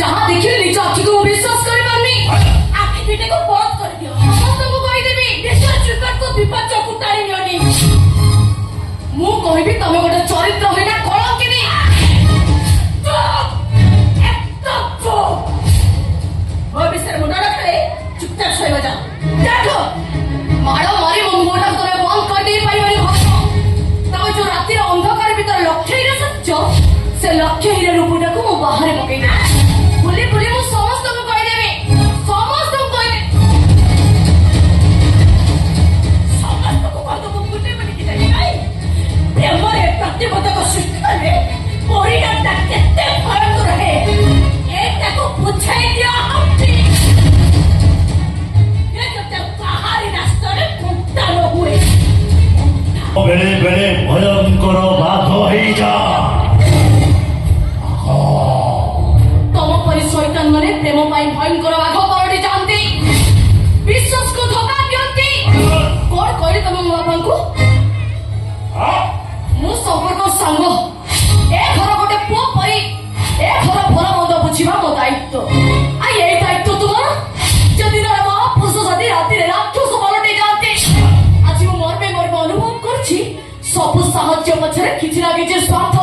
जहाँ देखिए निज आखि को विश्वास कर पारनी आखि दुईटा को बंद कर दियो समस्त को कहि देबी देशर क्रिकेट को विपद चकु टाणी नियोनी मु कहबी तमे गोटे चरित्र होइना कलंकिनी ମୋ ବିଷୟରେ ମୁଣ୍ଡ ରଖାରେ ଚୁପଚାପ ଶୋଇବ ଯାଅ ଦେଖ ମାଡ଼ ମାରି ମୋ ମୁହଁଟା ତମେ ବନ୍ଦ କରିଦେଇ ପାରିବନି ଭାବୁଛ ତମେ ଯୋଉ ରାତିର ଅନ୍ଧକାର ଭିତରେ ଲକ୍ଷ୍ୟ ହୀରା ସତ୍ୟ ସେ ଲକ୍ଷ୍ୟ ହୀରା ରୂପଟାକୁ ମୁଁ ବାହାରେ ପକେଇବି ବୁଲି ବୁଲି ମୁଁ ସମସ୍ତଙ୍କୁ କହିଦେବି ସମସ୍ତଙ୍କୁ କହିଦେବି ସମସ୍ତଙ୍କୁ କହିଦେବୁ ବୁଲି ବୁଲି କି ଦେବି ନାଇଁ ପ୍ରେମରେ ପ୍ରତିବନ୍ଧକ ସୃଷ୍ଟି କଲେ ପରିଣାମଟା କେତେ ଭୟଙ୍କର ରହେ ଏଟାକୁ ବୁଝାଇ ଦିଅ बेले बेले भयंकर बाघ जा तम परी शैतान माने प्रेम पाई भयंकर बाघ परडी जानती विश्वास को धोखा दियंती कोन कहले तम बापा को मु संपर्क संग ए घर गोटे पुओ परी ए घर भल मद बुझिबा मो दायित्व आ ए दायित्व तुमर जदि ना महापुरुष जदि राति राक्षस पलटि जाते आज मु मर्मे मर्मे अनुभव करछि सब साहस्य पछरे किछि ना किछि स्वार्थ